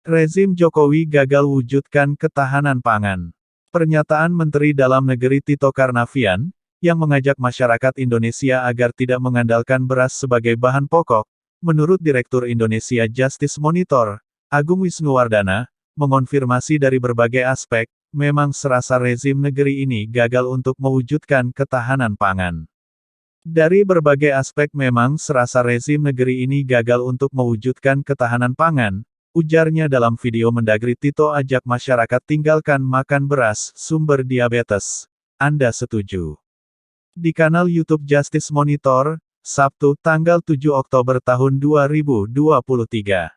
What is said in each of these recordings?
Rezim Jokowi gagal wujudkan ketahanan pangan. Pernyataan Menteri Dalam Negeri Tito Karnavian, yang mengajak masyarakat Indonesia agar tidak mengandalkan beras sebagai bahan pokok, menurut Direktur Indonesia Justice Monitor, Agung Wisnuwardana, mengonfirmasi dari berbagai aspek, memang serasa rezim negeri ini gagal untuk mewujudkan ketahanan pangan. Dari berbagai aspek memang serasa rezim negeri ini gagal untuk mewujudkan ketahanan pangan, ujarnya dalam video Mendagri Tito ajak masyarakat tinggalkan makan beras, sumber diabetes. Anda setuju? Di kanal YouTube Justice Monitor, Sabtu, tanggal 7 Oktober tahun 2023.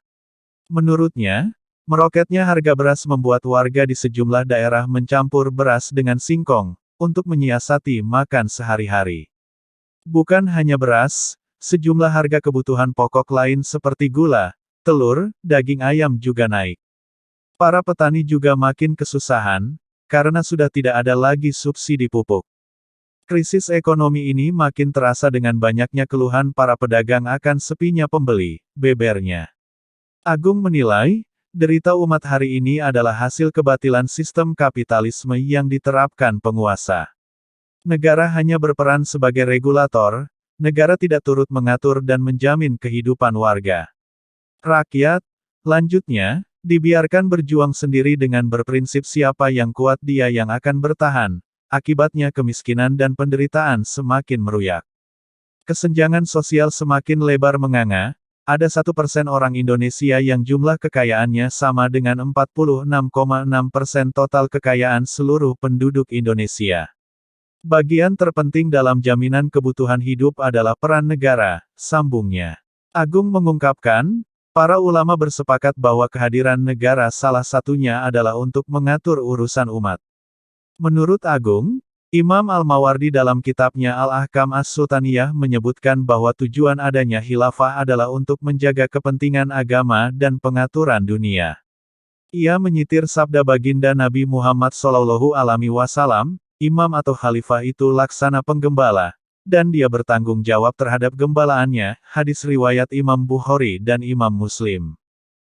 Menurutnya, meroketnya harga beras membuat warga di sejumlah daerah mencampur beras dengan singkong, untuk menyiasati makan sehari-hari. Bukan hanya beras, sejumlah harga kebutuhan pokok lain seperti gula, telur, daging ayam juga naik. Para petani juga makin kesusahan, karena sudah tidak ada lagi subsidi pupuk. Krisis ekonomi ini makin terasa dengan banyaknya keluhan para pedagang akan sepinya pembeli, bebernya. Agung menilai, derita umat hari ini adalah hasil kebatilan sistem kapitalisme yang diterapkan penguasa. Negara hanya berperan sebagai regulator, negara tidak turut mengatur dan menjamin kehidupan warga. Rakyat, lanjutnya, dibiarkan berjuang sendiri dengan berprinsip siapa yang kuat dia yang akan bertahan, akibatnya kemiskinan dan penderitaan semakin meruyak. Kesenjangan sosial semakin lebar menganga, ada 1% orang Indonesia yang jumlah kekayaannya sama dengan 46,6% total kekayaan seluruh penduduk Indonesia. Bagian terpenting dalam jaminan kebutuhan hidup adalah peran negara, sambungnya. Agung mengungkapkan, para ulama bersepakat bahwa kehadiran negara salah satunya adalah untuk mengatur urusan umat. Menurut Agung, Imam Al-Mawardi dalam kitabnya Al-Ahkam As-Sultaniyah menyebutkan bahwa tujuan adanya khilafah adalah untuk menjaga kepentingan agama dan pengaturan dunia. Ia menyitir sabda baginda Nabi Muhammad SAW, imam atau khalifah itu laksana penggembala, dan dia bertanggung jawab terhadap gembalaannya, hadis riwayat Imam Bukhari dan Imam Muslim.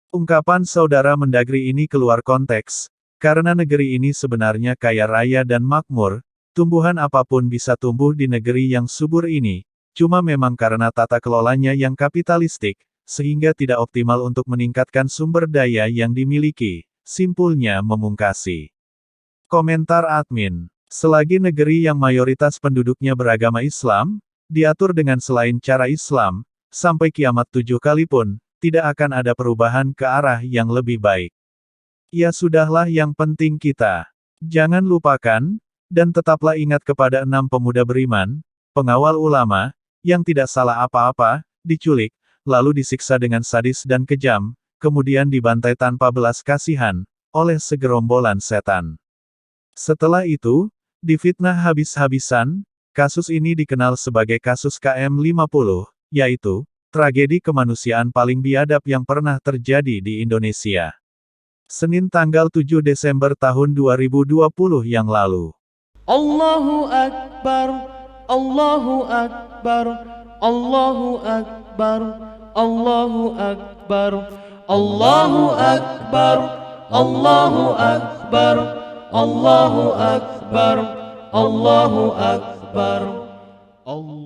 Ungkapan saudara Mendagri ini keluar konteks, karena negeri ini sebenarnya kaya raya dan makmur, tumbuhan apapun bisa tumbuh di negeri yang subur ini, cuma memang karena tata kelolanya yang kapitalistik, sehingga tidak optimal untuk meningkatkan sumber daya yang dimiliki, simpulnya memungkasi. Komentar admin. Selagi negeri yang mayoritas penduduknya beragama Islam, diatur dengan selain cara Islam, sampai kiamat 7 kali pun, tidak akan ada perubahan ke arah yang lebih baik. Ya sudahlah, yang penting kita jangan lupakan, dan tetaplah ingat kepada 6 pemuda beriman, pengawal ulama, yang tidak salah apa-apa, diculik, lalu disiksa dengan sadis dan kejam, kemudian dibantai tanpa belas kasihan, oleh segerombolan setan. Setelah itu, difitnah habis-habisan. Kasus ini dikenal sebagai kasus KM50, yaitu tragedi kemanusiaan paling biadab yang pernah terjadi di Indonesia. Senin tanggal 7 Desember tahun 2020 yang lalu. Allahu Akbar, Allahu Akbar, Allahu Akbar, Allahu Akbar, Allahu Akbar, Allahu Akbar, Allahu Akbar, Allahu Akbar, Allah.